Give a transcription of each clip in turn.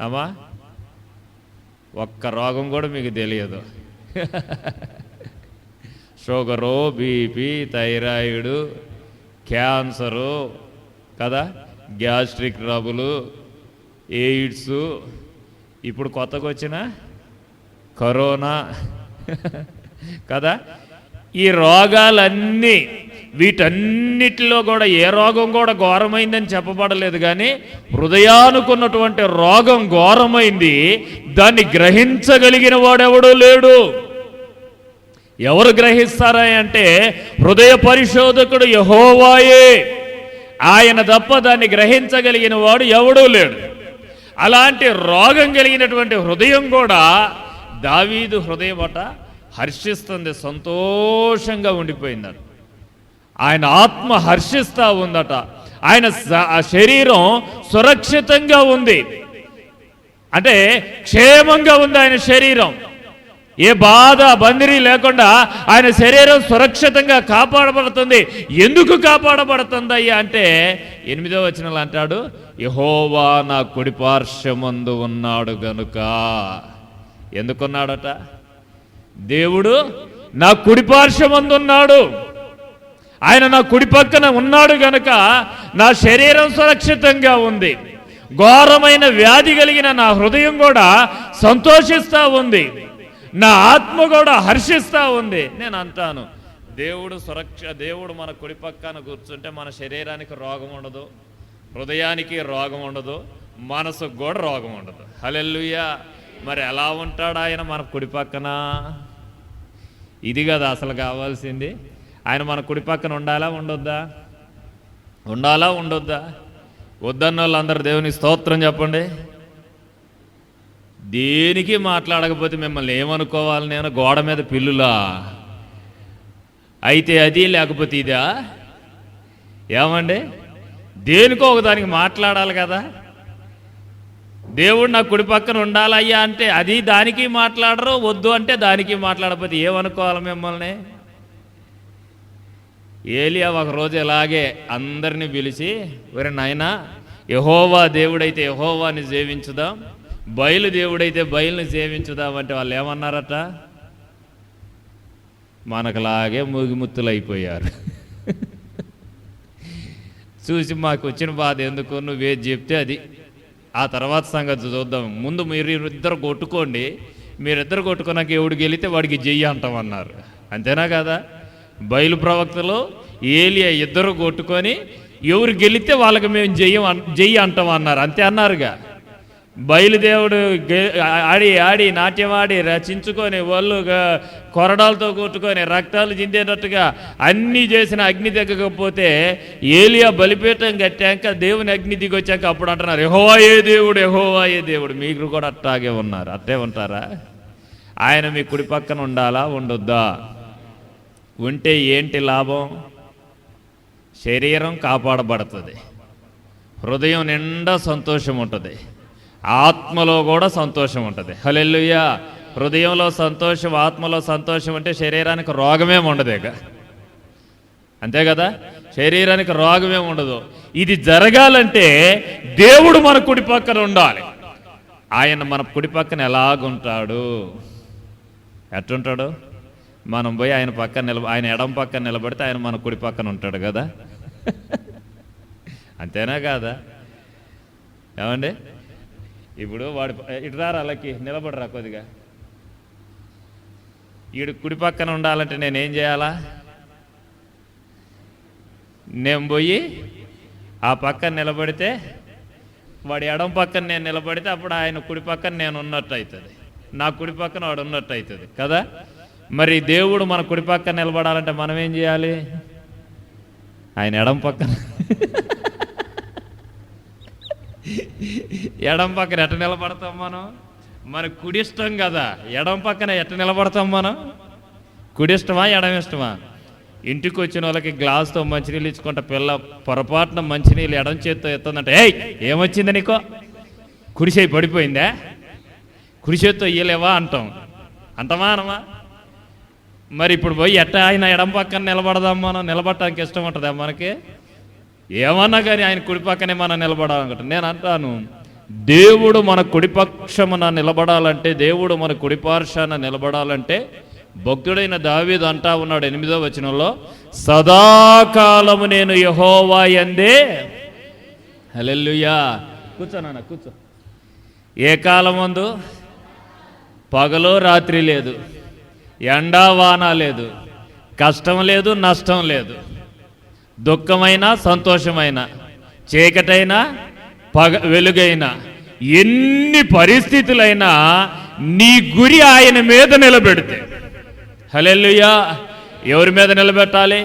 అమ్మా, ఒక్క రోగం కూడా మీకు తెలియదు. షుగరు, బీపీ, థైరాయిడ్, క్యాన్సరు కదా, గ్యాస్ట్రిక్ ట్రబులు, ఎయిడ్స్, ఇప్పుడు కొత్తగా వచ్చిన కరోనా కదా, ఈ రోగాలన్నీ, వీటన్నిటిలో కూడా ఏ రోగం కూడా ఘోరమైందని చెప్పబడలేదు, కానీ హృదయానుకున్నటువంటి రోగం ఘోరమైంది. దాన్ని గ్రహించగలిగిన వాడెవడూ లేడు. ఎవరు గ్రహిస్తారా అంటే హృదయ పరిశోధకుడు యెహోవాయే. ఆయన తప్ప దాన్ని గ్రహించగలిగిన వాడు ఎవడూ లేడు. అలాంటి రోగం కలిగినటువంటి హృదయం కూడా దావీదు హృదయం అట హర్షిస్తుంది, సంతోషంగా ఉండిపోయిందట. ఆయన ఆత్మ హర్షిస్తూ ఉందట. ఆయన శరీరం సురక్షితంగా ఉంది, అంటే క్షేమంగా ఉంది ఆయన శరీరం. ఏ బాధ బందిరీ లేకుండా ఆయన శరీరం సురక్షితంగా కాపాడబడుతుంది. ఎందుకు కాపాడబడుతుందయ్యా అంటే 8వ వచనంలో అంటాడు, యెహోవా నా కుడిపార్శ్వమందు ఉన్నాడు గనుక. ఎందుకున్నాడట? దేవుడు నా కుడిపార్శ్వమందు ఉన్నాడు, ఆయన నా కుడి పక్కన ఉన్నాడు గనుక నా శరీరం సురక్షితంగా ఉంది. ఘోరమైన వ్యాధి కలిగిన నా హృదయం కూడా సంతోషిస్తూ ఉంది, నా ఆత్మ కూడా హర్షిస్తూ ఉంది. నేను అంటాను, దేవుడు మన కుడి పక్కన కూర్చుంటే మన శరీరానికి రోగం ఉండదు, హృదయానికి రోగం ఉండదు, మనసుకు కూడా రోగం ఉండదు. హల్లెలూయా. మరి ఎలా ఉంటాడు ఆయన మన కుడి పక్కన? ఇది కదా అసలు కావాల్సింది. ఆయన మన కుడి పక్కన ఉండాలా ఉండొద్దా? ఉండాలా ఉండొద్దా? వద్దన్న వాళ్ళందరూ దేవుని స్తోత్రం చెప్పండి. దేనికి మాట్లాడకపోతే మిమ్మల్ని ఏమనుకోవాలి? నేను గోడ మీద పిల్లులా? అయితే అది లేకపోతే ఇదా? ఏమండి, దేనికో ఒకదానికి మాట్లాడాలి కదా. దేవుడు నా కుడి పక్కన ఉండాలయ్యా అంటే అది దానికి మాట్లాడరు, వద్దు అంటే దానికి మాట్లాడకపోతే ఏమనుకోవాలి మిమ్మల్ని? ఏలియా ఒకరోజు ఇలాగే అందరినీ పిలిచి, ఒరే నాయనా, యెహోవా దేవుడైతే యెహోవాని సేవించుదాం, బయలు దేవుడైతే బయలుని సేవించుదాం అంటే వాళ్ళు ఏమన్నారట? మనకులాగే మూగిముత్తులు అయిపోయారు. చూసి మాకు వచ్చిన బాధ ఎందుకు, నువ్వేది చెప్తే అది, ఆ తర్వాత సంగతి చూద్దాం, ముందు మీరిద్దరు కొట్టుకోండి, మీరిద్దరు కొట్టుకున్నాక ఎవడు గెలితే వాడికి జెయ్యి అంటామన్నారు. అంతేనా కదా? బయలు ప్రవక్తలు ఏలియా ఇద్దరు కొట్టుకొని ఎవరు గెలితే వాళ్ళకి మేము జెయ్యి అంటాం అన్నారు. అంతే అన్నారుగా. బయలుదేవుడు ఆడి నాట్యం ఆడి రచించుకొని వాళ్ళు కొరడాలతో కొట్టుకొని రక్తాలు చిందేటట్టుగా అన్నీ చేసిన అగ్ని దిగకపోతే ఏలియా బలిపీఠం కట్టాక దేవుని అగ్ని దిగొచ్చాక అప్పుడు అంటున్నారు, యెహోవాయే దేవుడు, యెహోవాయే దేవుడు. మీకు కూడా అట్టాగే ఉన్నారు. అట్టే ఉంటారా? ఆయన మీ కుడి పక్కన ఉండాలా ఉండొద్దా? ఉంటే ఏంటి లాభం? శరీరం కాపాడబడుతుంది, హృదయం నిండా సంతోషం ఉంటుంది, ఆత్మలో కూడా సంతోషం ఉంటుంది. హల్లెలూయా. హృదయంలో సంతోషం, ఆత్మలో సంతోషం అంటే శరీరానికి రోగమే ఉండదు. అంతే కదా? శరీరానికి రోగమే ఉండదు. ఇది జరగాలంటే దేవుడు మన కుడి పక్కన ఉండాలి. ఆయన మన కుడి పక్కన ఎలాగుంటాడు? ఎట్టుంటాడు? మనం పోయి ఆయన పక్కన ఆయన ఎడం పక్కన నిలబడితే ఆయన మన కుడి పక్కన ఉంటాడు కదా. అంతేనా కాదా? ఏమండి, ఇప్పుడు వాడు ఇటు రారా, అలాకి నిలబడరా కొద్దిగా. వీడు కుడి పక్కన ఉండాలంటే నేనేం చేయాలా? నేను పోయి ఆ పక్కన నిలబడితే, వాడి ఎడం పక్కన నేను నిలబడితే అప్పుడు ఆయన కుడి పక్కన నేను ఉన్నట్టు అవుతుంది, నా కుడి పక్కన వాడు ఉన్నట్టు అవుతుంది కదా. మరి దేవుడు మన కుడి పక్కన నిలబడాలంటే మనం ఏం చేయాలి? ఆయన ఎడం పక్కన ఎడం పక్కన ఎట్ట నిలబడతాం మనం? మన కుడి ఇష్టం కదా. ఎడం పక్కన ఎట్ట నిలబడతాం మనం? కుడి ఇష్టమా ఎడం ఇష్టమా? ఇంటికి వచ్చిన వాళ్ళకి గ్లాసుతో మంచినీళ్ళు ఇచ్చుకుంటా పిల్ల పొరపాటున మంచినీళ్ళు ఎడం చేత్తో ఎత్తుందంటే, ఏయ్ ఏమొచ్చింది నీకో, కుడి చేయి పడిపోయిందా, కుడి చేత్తో ఇయ్యలేవా అంటాం. అంటమా అనమా? మరి ఇప్పుడు పోయి ఎట్ట ఆయన ఎడం పక్కన నిలబడదాం? మనం నిలబడటానికి ఇష్టం ఉంటుందా మనకి? ఏమన్నా కానీ ఆయన కుడి పక్కనే మనం నిలబడాలనుకుంటాం. నేను అంటాను, దేవుడు మన కుడిపక్షమున నిలబడాలంటే, దేవుడు మన కుడిపార్శాన నిలబడాలంటే భక్తుడైన దావీదు అంటా ఉన్నాడు 8వ వచనంలో, సదాకాలము నేను యెహోవా యందే. హల్లెలూయా. కూర్చో నాన్న, కూర్చో. ఏ కాలం ముందు? పగలు రాత్రి లేదు, ఎండా వాన లేదు, కష్టం లేదు, నష్టం లేదు, దుఃఖమైనా సంతోషమైనా, చీకటైనా వెలుగైనా, ఎన్ని పరిస్థితులైనా నీ గురి ఆయన మీద నిలబెడితే, హల్లెలూయా, ఎవరి మీద నిలబెట్టాలి?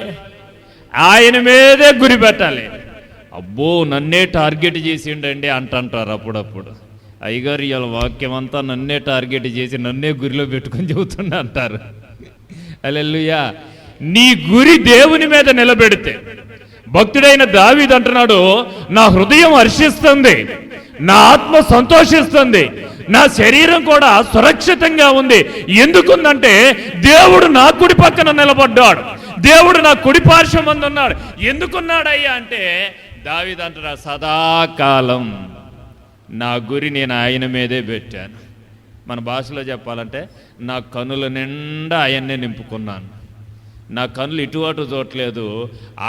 ఆయన మీదే గురి పెట్టాలి. అబ్బో నన్నే టార్గెట్ చేసిండండి అంటారు అప్పుడప్పుడు. అయ్యగారు ఇవాళ వాక్యం అంతా నన్నే టార్గెట్ చేసి నన్నే గురిలో పెట్టుకొని చెబుతుండ అంటారు. హల్లెలూయా. నీ గురి దేవుని మీద నిలబెడితే, భక్తుడైన దావీదు అంటున్నాడు, నా హృదయం హర్షిస్తుంది, నా ఆత్మ సంతోషిస్తుంది, నా శరీరం కూడా సురక్షితంగా ఉంది. ఎందుకుందంటే దేవుడు నా కుడి పక్కన నిలబడ్డాడు, దేవుడు నా కుడి పార్శ్వం మందు ఉన్నాడు. ఎందుకున్నాడయ్యా అంటే దావీదు అంటున్నాడు, సదాకాలం నా గురి నేను ఆయన మీదే పెట్టాను. మన భాషలో చెప్పాలంటే నా కనుల నిండా ఆయన్నే నింపుకున్నాను. నా కనులు ఇటు అటు చూడట్లేదు,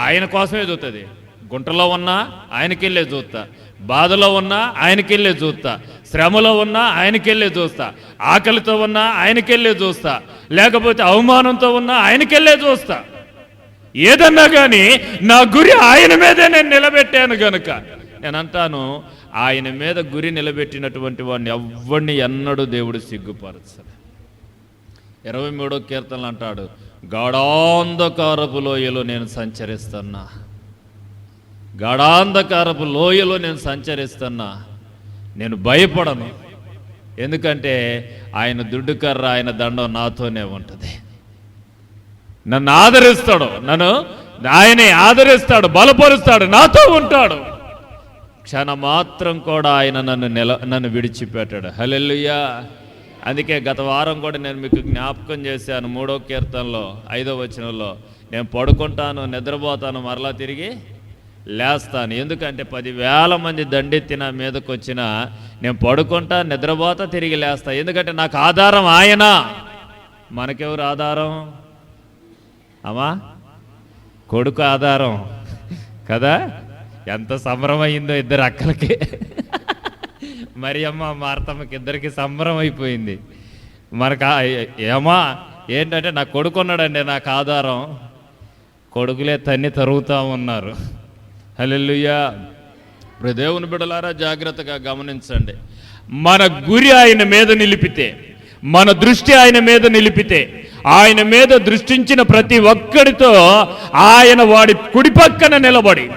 ఆయన కోసమే చూస్తుంది. గుంటలో ఉన్నా ఆయనకెళ్ళే చూస్తా, బాధలో ఉన్నా ఆయనకెళ్ళే చూస్తా, శ్రమలో ఉన్నా ఆయనకెళ్ళే చూస్తా, ఆకలితో ఉన్నా ఆయనకెళ్ళే చూస్తా, లేకపోతే అవమానంతో ఉన్నా ఆయనకెళ్ళే చూస్తా. ఏదన్నా కానీ నా గురి ఆయన మీదే నేను నిలబెట్టాను గనుక నేను అంటాను, ఆయన మీద గురి నిలబెట్టినటువంటి వాడిని ఎవ్వడిని ఎన్నడూ దేవుడు సిగ్గుపరచడు. 23వ కీర్తనలు అంటాడు, గాఢాంధకారపు లోయలో నేను సంచరిస్తున్నా, గాఢాంధకారపు లోయలో నేను సంచరిస్తున్నా, నేను భయపడను. ఎందుకంటే ఆయన దుడ్డుకర్ర, ఆయన దండం నాతోనే ఉంటుంది. నన్ను ఆదరిస్తాడు, ఆయనే ఆదరిస్తాడు, బలపరుస్తాడు, నాతో ఉంటాడు. క్షణమాత్రం కూడా ఆయన నన్ను విడిచిపెట్టాడు. హల్లెలూయా. అందుకే గత వారం కూడా నేను మీకు జ్ఞాపకం చేశాను 3వ కీర్తనలో 5వ వచనంలో, నేను పడుకుంటాను, నిద్రపోతాను, మరలా తిరిగి లేస్తాను. ఎందుకంటే 10,000 మంది దండెత్తి నా మీదకి వచ్చినా నేను పడుకుంటా, నిద్రపోతా, తిరిగి లేస్తా. ఎందుకంటే నాకు ఆధారం ఆయన. మనకెవరు ఆధారం? అమ్మా, కొడుకు ఆధారం కదా. ఎంత సంబరం అయిందో ఇద్దరు అక్కలకి. మరి అమ్మ మార్తమ్మకి ఇద్దరికి సంబరం అయిపోయింది. మనకు ఏమా ఏంటంటే నా కొడుకున్నాడండి నాకు ఆధారం. కొడుకులే తన్ని తరుగుతూ ఉన్నారు. హల్లెలూయా. దేవుని బిడ్డలారా జాగ్రత్తగా గమనించండి. మన గురి ఆయన మీద నిలిపితే, మన దృష్టి ఆయన మీద నిలిపితే, ఆయన మీద దృష్టించిన ప్రతి ఒక్కడితో ఆయన వాడి కుడిపక్కన నిలబడి,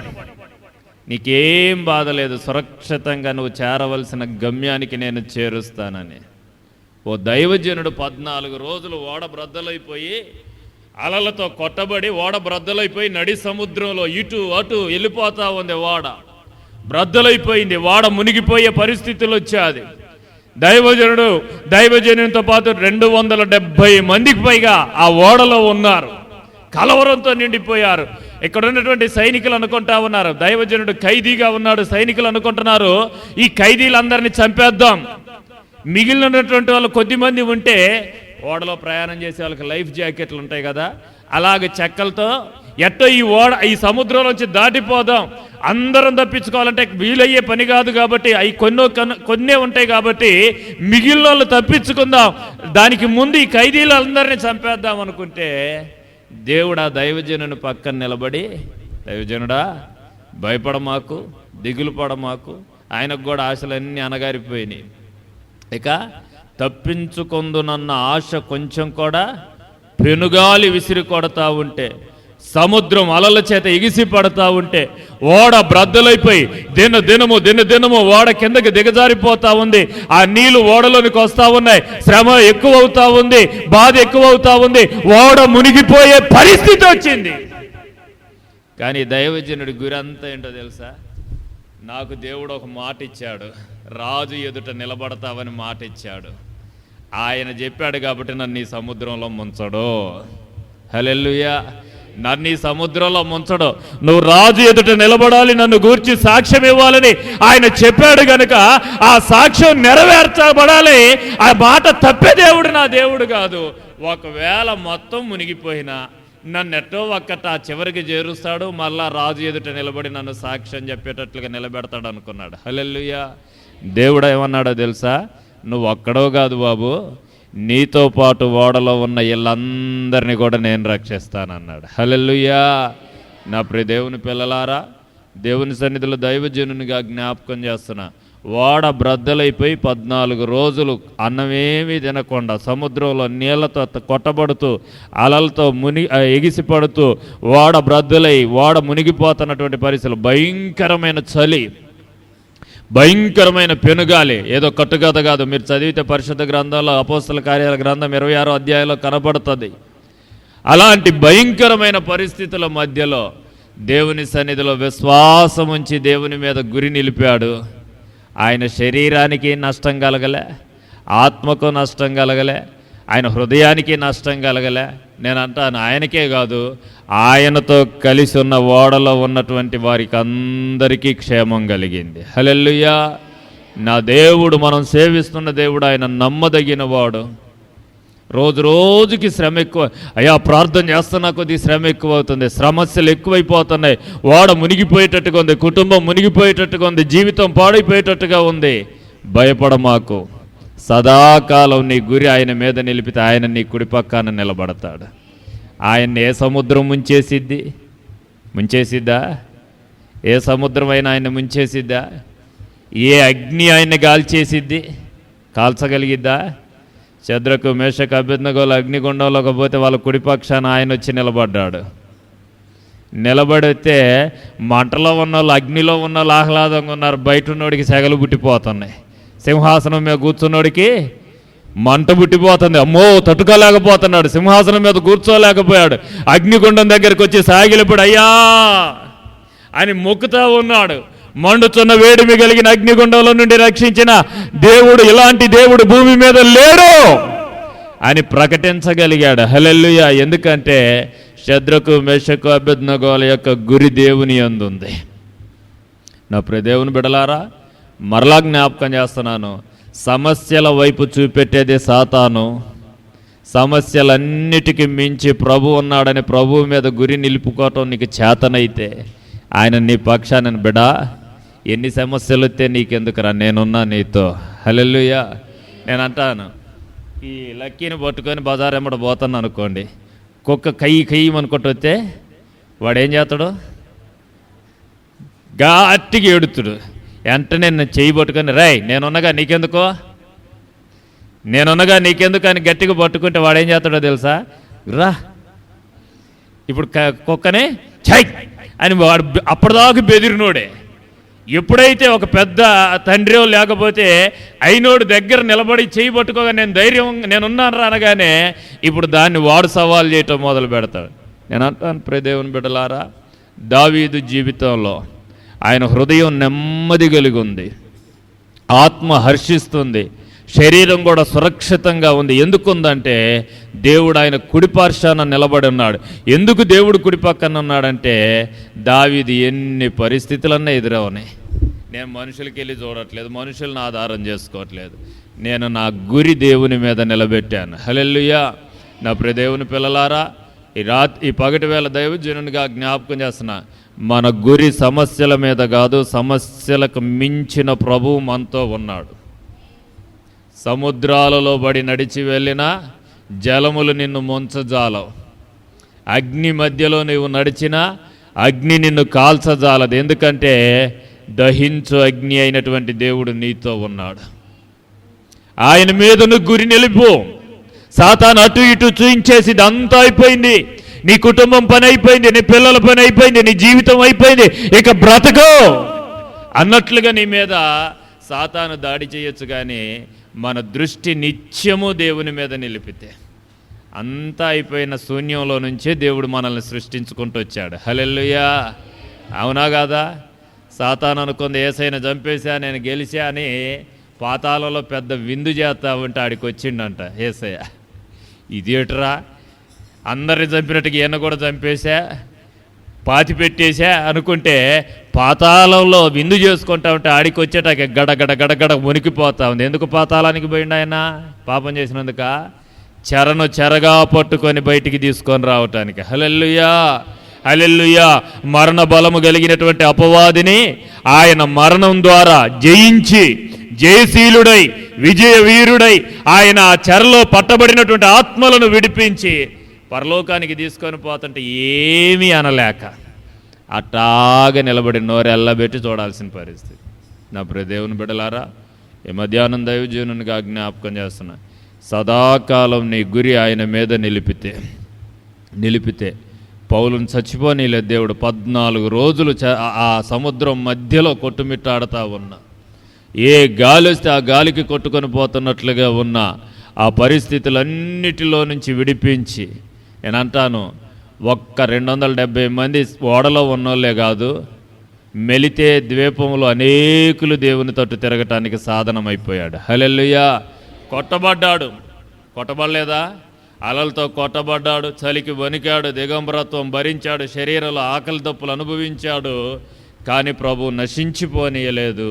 నీకేం బాధ లేదు, సురక్షితంగా నువ్వు చేరవలసిన గమ్యానికి నేను చేరుస్తానని. ఓ దైవజనుడు 14 రోజులు ఓడ బ్రద్దలైపోయి, అలలతో కొట్టబడి ఓడ బ్రద్దలైపోయి నడి సముద్రంలో ఇటు అటు వెళ్ళిపోతా ఉంది. ఓడ బ్రద్దలైపోయింది, ఓడ మునిగిపోయే పరిస్థితులు వచ్చాది. దైవజనునితో పాటు 270 మందికి పైగా ఆ ఓడలో ఉన్నారు. కలవరంతో నిండిపోయారు. ఇక్కడ ఉన్నటువంటి సైనికులు అనుకుంటా ఉన్నారు, దైవజనుడు ఖైదీగా ఉన్నాడు. సైనికులు అనుకుంటున్నారు, ఈ ఖైదీలందరినీ చంపేద్దాం. మిగిలినటువంటి వాళ్ళు కొద్దిమంది ఉంటే, ఓడలో ప్రయాణం చేసే వాళ్ళకి లైఫ్ జాకెట్లు ఉంటాయి కదా, అలాగే చెక్కలతో ఎట్టో ఈ సముద్రంలోంచి దాటిపోదాం, అందరం తప్పించుకోవాలంటే వీలయ్యే పని కాదు కాబట్టి అవి కొన్నే ఉంటాయి కాబట్టి మిగిలిన వాళ్ళు తప్పించుకుందాం, దానికి ముందు ఈ ఖైదీలందరినీ చంపేద్దాం అనుకుంటే, దేవుడు ఆ దైవజనుని పక్కన నిలబడి, దైవజనుడా భయపడమాకు, దిగులు పడమాకు. ఆయనకు కూడా ఆశలన్నీ అనగారిపోయినాయి. ఇక తప్పించుకొందునన్న ఆశ కొంచెం కూడా పెనుగాలి విసిరి కొడతా ఉంటే, సముద్రం అలల చేత ఎగిసి పడతా ఉంటే, ఓడ బ్రద్దలైపోయి దినదినము ఓడ కిందకి దిగజారిపోతా ఉంది. ఆ నీళ్లు ఓడలోనికి వస్తా ఉన్నాయి. శ్రమ ఎక్కువ అవుతా ఉంది, బాధ ఎక్కువ అవుతా ఉంది. ఓడ మునిగిపోయే పరిస్థితి వచ్చింది. కానీ దైవజనుడి గురంతా ఏంటో తెలుసా? నాకు దేవుడు ఒక మాట ఇచ్చాడు, రాజు ఎదుట నిలబడతావని మాట ఇచ్చాడు. ఆయన చెప్పాడు కాబట్టి నన్ను ఈ సముద్రంలో ముంచడు. హల్లెలూయా. నన్ను ఈ సముద్రంలో ముంచడు, నువ్వు రాజు ఎదుట నిలబడాలి, నన్ను గూర్చి సాక్ష్యం ఇవ్వాలని ఆయన చెప్పాడు గనుక ఆ సాక్ష్యం నెరవేర్చబడాలి. ఆ మాట తప్పే దేవుడు నా దేవుడు కాదు. ఒకవేళ మొత్తం మునిగిపోయినా నన్ను ఎట్టో ఒక్కట చివరికి చేరుస్తాడు, మళ్ళా రాజు ఎదుట నిలబడి నన్ను సాక్ష్యం చెప్పేటట్లుగా నిలబెడతాడు అనుకున్నాడు. హల్లెలూయా. దేవుడు ఏమన్నాడో తెలుసా? నువ్వు ఒక్కడో కాదు బాబు, నీతో పాటు ఓడలో ఉన్న వీళ్ళందరినీ కూడా నేను రక్షిస్తానన్నాడు. హల్లెలూయా. నా ప్రియ దేవుని పిల్లలారా, దేవుని సన్నిధిలో దైవజనునిగా జ్ఞాపకం చేస్తున్నా, ఓడ బ్రద్దలైపోయి 14 రోజులు అన్నమేమీ తినకుండా సముద్రంలో నీళ్లతో కొట్టబడుతూ అలలతో ఎగిసిపడుతూ ఓడ బ్రద్దలై ఓడ మునిగిపోతున్నటువంటి పరిస్థితులు, భయంకరమైన చలి, భయంకరమైన పెనుగాలి. ఏదో కట్టుకథ కాదు, మీరు చదివితే పరిశుద్ధ గ్రంథంలో అపోస్తల కార్యాల గ్రంథం 26వ అధ్యాయంలో కనబడుతుంది. అలాంటి భయంకరమైన పరిస్థితుల మధ్యలో దేవుని సన్నిధిలో విశ్వాసం ఉంచి దేవుని మీద గురి నిలిపాడు. ఆయన శరీరానికి నష్టం కలగలే, ఆత్మకు నష్టం కలగలే, ఆయన హృదయానికి నష్టం కలగలే. నేను అంటాను, ఆయనకే కాదు, ఆయనతో కలిసి ఉన్న ఓడలో ఉన్నటువంటి వారికి అందరికీ క్షేమం కలిగింది. హల్లెలూయా. నా దేవుడు, మనం సేవిస్తున్న దేవుడు ఆయన నమ్మదగిన వాడు. రోజు రోజుకి శ్రమ ఎక్కువ. అయ్యా ప్రార్థన చేస్తున్నా కొద్ది శ్రమ ఎక్కువ అవుతుంది, సమస్యలు ఎక్కువైపోతున్నాయి, ఓడ మునిగిపోయేటట్టుగా ఉంది, కుటుంబం మునిగిపోయేటట్టుగా ఉంది, జీవితం పాడైపోయేటట్టుగా ఉంది. భయపడమాకు, సదాకాలం నీ గురి ఆయన మీద నిలిపితే ఆయన నీ కుడి పక్కన నిలబడతాడు. ఆయన్ని ఏ సముద్రం ముంచేసిద్దా? ఏ సముద్రం అయినా ఆయన ముంచేసిద్దా? ఏ అగ్ని ఆయన కాల్చగలిగిద్దా? శద్రకు మేషకు అబేద్నెగోలు అగ్నిగుండంలోకి పోతే వాళ్ళ కుడిపక్షాన ఆయన వచ్చి నిలబడ్డాడు. నిలబడితే మంటలో ఉన్న వాళ్ళు, అగ్నిలో ఉన్న వాళ్ళు ఆహ్లాదంగా ఉన్నారు, బయట ఉన్నోడికి సెగలు పుట్టిపోతున్నాయి. సింహాసనం మీద కూర్చున్నోడికి మంట పుట్టిపోతుంది, అమ్మో తట్టుకోలేకపోతున్నాడు, సింహాసనం మీద కూర్చోలేకపోయాడు. అగ్నిగుండం దగ్గరికి వచ్చి సాగిలపడి అయ్యా అని మొక్కుతా ఉన్నాడు. మండుతున్న వేడిమి కలిగిన అగ్నిగుండంలో నుండి రక్షించిన దేవుడు ఇలాంటి దేవుడు భూమి మీద లేడు అని ప్రకటించగలిగాడు. హల్లెలూయా. ఎందుకంటే శద్రకు మేషకు అబేద్నెగోల యొక్క గురి దేవుని యందు ఉంది. నా ప్రియ దేవుని బిడ్డలారా, మరలా జ్ఞాపకం చేస్తున్నాను, సమస్యల వైపు చూపెట్టేది సాతాను. సమస్యలన్నిటికీ మించి ప్రభు ఉన్నాడని ప్రభువు మీద గురి నిలుపుకోవటం నీకు చేతనైతే ఆయన నీ పక్షాన, బిడా ఎన్ని సమస్యలు వస్తే నీకెందుకురా, నేనున్నా నీతో. హల్లెలూయా. నేను అంటాను, ఈ లక్కీని పట్టుకొని బజార్ ఎమ్మడ పోతాను అనుకోండి, కుక్క కయ్యమనుకుంటూ వస్తే వాడేం చేస్తాడు? గట్టిగా ఏడుతుడు. వెంటనే నేను చెయ్యి పట్టుకొని, రేయ్ నేనున్నగా నీకెందుకు అని గట్టిగా పట్టుకుంటే వాడేం చేస్తాడో తెలుసా? రా. ఇప్పుడు కుక్కనే ఛై అని వాడు అప్పటిదాకా బెదిరినోడే. ఎప్పుడైతే ఒక పెద్ద తండ్రి లేకపోతే అయినోడు దగ్గర నిలబడి చేయి పట్టుకోగా నేనున్నాను అనగానే ఇప్పుడు దాన్ని వాడు సవాల్ చేయటం మొదలు పెడతాడు. నేను అంటాను, ప్రియ దేవుని బిడ్డలారా, దావీదు జీవితంలో ఆయన హృదయం నెమ్మది కలిగి ఉంది, ఆత్మ హర్షిస్తుంది, శరీరం కూడా సురక్షితంగా ఉంది. ఎందుకుందంటే దేవుడు ఆయన కుడిపార్శ్వాన నిలబడి ఉన్నాడు. ఎందుకు దేవుడు కుడి పక్కన ఉన్నాడంటే దావీదు ఎన్ని పరిస్థితులన్నా ఎదురవని, నేను మనుషులకి వెళ్ళి చూడట్లేదు, మనుషులను ఆధారం చేసుకోవట్లేదు, నేను నా గురి దేవుని మీద నిలబెట్టాను. హల్లెలూయా. నా ప్రియ దేవుని పిల్లలారా, ఈ పగటి వేళ దైవజనునిగా జ్ఞాపకం చేస్తున్నా, మన గురి సమస్యల మీద కాదు, సమస్యలకు మించిన ప్రభువు మనతో ఉన్నాడు. సముద్రాలలో బడి నడిచి వెళ్ళినా జలములు నిన్ను ముంచజాలవు, అగ్ని మధ్యలో నీవు నడిచినా అగ్ని నిన్ను కాల్చజాలదు. ఎందుకంటే దహించు అగ్ని అయినటువంటి దేవుడు నీతో ఉన్నాడు. ఆయన మీద నువ్వు గురి నిలుపు. సాతాను అటు ఇటు చూయించేసి అంతా అయిపోయింది, నీ కుటుంబం పని అయిపోయింది, నీ పిల్లల పని అయిపోయింది, నీ జీవితం అయిపోయింది, ఇక బ్రతకో అన్నట్లుగా నీ మీద సాతాను దాడి చేయొచ్చు. కానీ మన దృష్టి నిత్యము దేవుని మీద నిలిపితే అంతా అయిపోయిన శూన్యంలో నుంచే దేవుడు మనల్ని సృష్టించుకుంటూ వచ్చాడు. హల్లెలూయా. అవునా కాదా? సాతాను అనుకుంది యేసయ్యను చంపేశా, నేను గెలిచా అని పాతాళంలో పెద్ద విందు చేస్తా ఉంటే ఆడికి వచ్చిండంట యేసయ్య. ఇదేట్రా అందరిని చంపినట్టుగా ఈయన కూడా చంపేశా, పాతి పెట్టేశా అనుకుంటే పాతాళంలో విందు చేసుకుంటా ఉంటే ఆడికి వచ్చేటాక గడగడ గడగడ మునికిపోతా ఉంది. ఎందుకు పాతాళానికి పోయిండు ఆయన? పాపం చేసినందుక? చెరను చెరగా పట్టుకొని బయటికి తీసుకొని రావటానికి. హల్లెలూయా, హల్లెలూయా. మరణ బలము కలిగినటువంటి అపవాదిని ఆయన మరణం ద్వారా జయించి జయశీలుడై విజయ వీరుడై ఆయన చెరలో పట్టబడినటువంటి ఆత్మలను విడిపించి పరలోకానికి తీసుకొని పోతుంటే ఏమీ అనలేక అట్టాగా నిలబడి నోరెల్లబెట్టి చూడాల్సిన పరిస్థితి. నా ప్రియ దేవుని బిడ్డలారా, ఈ మధ్యాహ్నం దైవజీవనునిగా జ్ఞాపకం చేస్తున్నా, సదాకాలం నీ గురి ఆయన మీద నిలిపితే పౌలుని చచ్చిపోనీలేదు దేవుడు. 14 రోజులు ఆ సముద్రం మధ్యలో కొట్టుమిట్టాడుతూ ఉన్నా, ఏ గాలి వస్తే ఆ గాలికి కొట్టుకొని పోతున్నట్లుగా ఉన్న ఆ పరిస్థితులన్నిటిలో నుంచి విడిపించి, నేను అంటాను, ఒక్క 270 మంది ఓడలో ఉన్నోళ్ళే కాదు, మెలితే ద్వీపంలో అనేకులు దేవుని తట్టు తిరగటానికి సాధనమైపోయాడు. హల్లెలూయా. కొట్టబడలేదా? అలలతో కొట్టబడ్డాడు, చలికి వణికాడు, దిగంబరత్వం భరించాడు, శరీరంలో ఆకలి దప్పులు అనుభవించాడు. కానీ ప్రభు నశించిపోనీయలేదు.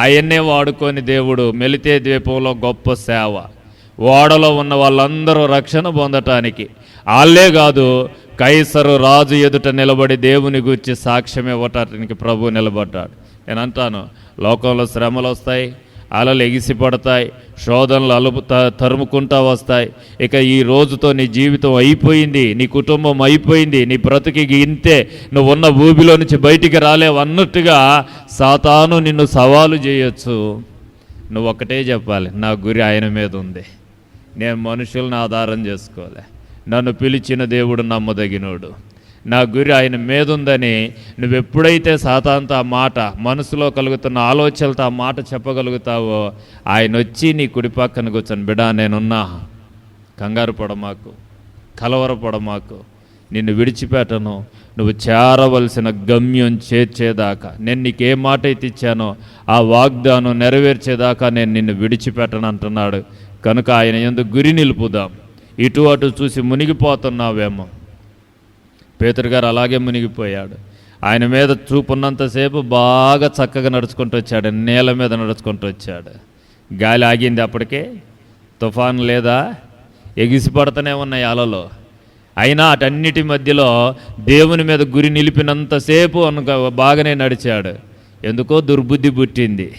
ఆయన్నే వాడుకొని దేవుడు మెలితే ద్వీపంలో గొప్ప సేవ, ఓడలో ఉన్న వాళ్ళందరూ రక్షణ పొందటానికి, వాళ్ళే కాదు కైసరు రాజు ఎదుట నిలబడి దేవుని గురించి సాక్ష్యం ఇవ్వటానికి ప్రభు నిలబడ్డాడు. నేను అంటాను, లోకంలో శ్రమలు వస్తాయి, అలలు ఎగిసిపడతాయి, శోధనలు తరుముకుంటా వస్తాయి. ఇక ఈ రోజుతో నీ జీవితం అయిపోయింది, నీ కుటుంబం అయిపోయింది, నీ బ్రతుకి ఇంతే, నువ్వు ఉన్న భూమిలో నుంచి బయటికి రాలేవు అన్నట్టుగా సాతాను నిన్ను సవాలు చేయొచ్చు. నువ్వు ఒకటే చెప్పాలి, నా గురి ఆయన మీద ఉంది, నేను మనుషులను ఆధారం చేసుకోలే, నన్ను పిలిచిన దేవుడు నమ్మదగినోడు, నా గురి ఆయన మీద ఉందని నువ్వెప్పుడైతే సాతానుతో ఆ మాట, మనసులో కలుగుతున్న ఆలోచనలతో ఆ మాట చెప్పగలుగుతావో, ఆయన వచ్చి నీ కుడి పక్కన కూర్చొని, బిడా నేనున్నా, కంగారు పడమాకు, కలవరపడమాకు, నిన్ను విడిచిపెట్టను, నువ్వు చేరవలసిన గమ్యం చేర్చేదాకా, నేను నీకే మాట అయితే ఇచ్చానో ఆ వాగ్దానం నెరవేర్చేదాకా నేను నిన్ను విడిచిపెట్టను అంటున్నాడు. కనుక ఆయన యందు గురి నిలుపుదాం. ఇటు అటు చూసి మునిగిపోతున్నావేమో. పేతురు గారు అలాగే మునిగిపోయాడు. ఆయన మీద చూపున్నంతసేపు బాగా చక్కగా నడుచుకుంటూ వచ్చాడు, నేల మీద నడుచుకుంటూ వచ్చాడు. గాలి ఆగింది, అప్పటికే తుఫాను లేదా, ఎగిసిపడుతూనే ఉన్నాయి అలలో. అయినా అటన్నిటి మధ్యలో దేవుని మీద గురి నిలిపినంతసేపు బాగానే నడిచాడు. ఎందుకో దుర్బుద్ధి పుట్టింది.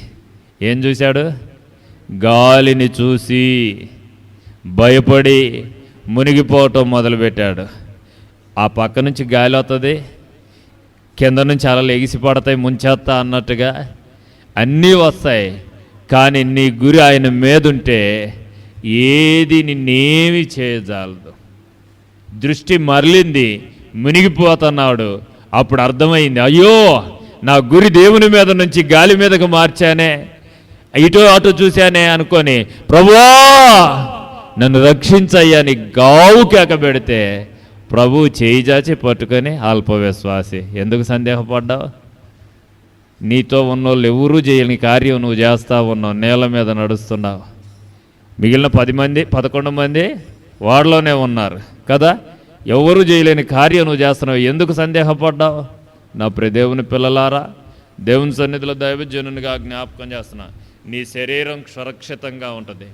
ఏం చూశాడు? గాలిని చూసి భయపడి మునిగిపోవటం మొదలుపెట్టాడు. ఆ పక్క నుంచి గాలి వస్తుంది, కింద నుంచి అలలు ఎగిసిపడతాయి, ముంచేస్తా అన్నట్టుగా అన్నీ వస్తాయి. కానీ నీ గురి ఆయన మీదుంటే ఏది నిన్నేమి చేయజాలదు. దృష్టి మరలింది, మునిగిపోతున్నాడు. అప్పుడు అర్థమైంది, అయ్యో నా గురి దేవుని మీద నుంచి గాలి మీదకు మార్చానే, ఇటు అటు చూశానే అనుకొని, ప్రభువా నన్ను రక్షించయ్యా అని గావు కేక పెడితే ప్రభు చేయి చాచి పట్టుకొని, అల్పవిశ్వాసి ఎందుకు సందేహపడ్డావు? నీతో ఉన్నోళ్ళు ఎవరూ చేయని కార్యం నువ్వు చేస్తా ఉన్నావు, నేల మీద నడుస్తున్నావు. మిగిలిన 11 మంది వాడిలోనే ఉన్నారు కదా, ఎవరు చేయలేని కార్యం నువ్వు చేస్తున్నావు, ఎందుకు సందేహపడ్డావు? నా ప్రియ దేవుని పిల్లలారా, దేవుని సన్నిధిలో దైవజనునిగా జ్ఞాపకం చేస్తున్నా, నీ శరీరం సురక్షితంగా ఉంటుంది,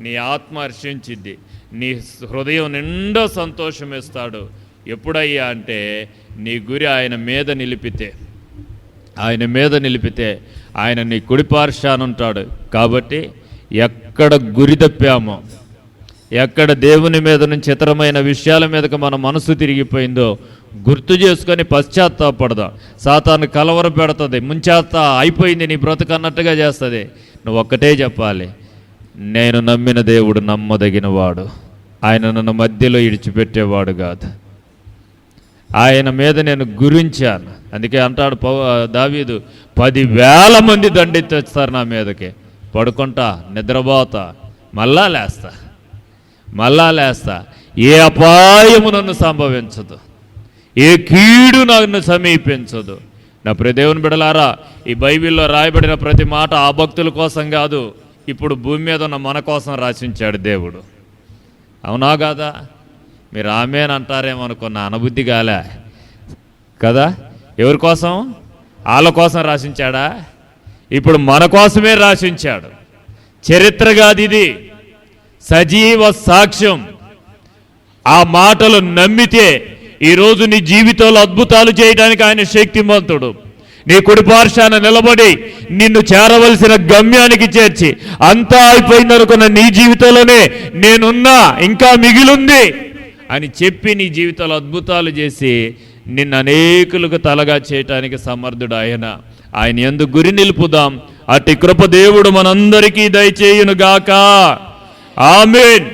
నీ ఆత్మ హర్షించిద్ది, నీ హృదయం నిండా సంతోషం ఇస్తాడు. ఎప్పుడయ్యా అంటే నీ గురి ఆయన మీద నిలిపితే, ఆయన నీ కుడిపార్శ్వానుంటాడు. కాబట్టి ఎక్కడ గురి తప్పామో, ఎక్కడ దేవుని మీద నుంచి ఇతరమైన విషయాల మీదకి మన మనసు తిరిగిపోయిందో గుర్తు చేసుకొని పశ్చాత్తాపడదాం. సాతాను కలవర పెడుతుంది, ముంచేస్తా, అయిపోయింది నీ బ్రతుకు అన్నట్టుగా చేస్తుంది. నువ్వు ఒక్కటే చెప్పాలి, నేను నమ్మిన దేవుడు నమ్మదగినవాడు, ఆయన నన్ను మధ్యలో ఇడిచిపెట్టేవాడు కాదు, ఆయన మీద నేను గురించాను. అందుకే అంటాడు దావీదు, 10,000 మంది దండెత్తిస్తారు నా మీదకి, పడుకుంటా, నిద్రపోతా, మళ్ళా లేస్తా, ఏ అపాయము నన్ను సంభవించదు, ఏ కీడు నన్ను సమీపించదు. నా ప్రియ దేవుని బిడ్డలారా, ఈ బైబిల్లో రాయబడిన ప్రతి మాట ఆ భక్తుల కోసం కాదు, ఇప్పుడు భూమి మీద ఉన్న మన కోసం రాసించాడు దేవుడు. అవునా కాదా? మీరు ఆమేన్ అంటారేమో అనుకున్న అనుబుద్ధి కాలే కదా. ఎవరి కోసం? వాళ్ళ కోసం రాసించాడా? ఇప్పుడు మన కోసమే రాసించాడు. చరిత్ర కాదు ఇది, సజీవ సాక్ష్యం. ఆ మాటలు నమ్మితే ఈరోజు నీ జీవితంలో అద్భుతాలు చేయడానికి ఆయన శక్తిమంతుడు. నీ కుడి పార్శ్వాన నిలబడి నిన్ను చేరవలసిన గమ్యానికి చేర్చి, అంతా అయిపోయిందనుకున్న నీ జీవితంలోనే నేనున్నా, ఇంకా మిగిలింది అని చెప్పి నీ జీవితంలో అద్భుతాలు చేసి నిన్ను అనేకులకు తలగా చేయటానికి సమర్థుడు ఆయన. ఆయన యందు గురి నిలుపుదాం. అట్టి కృప దేవుడు మనందరికీ దయచేయునుగాక. ఆమేన్.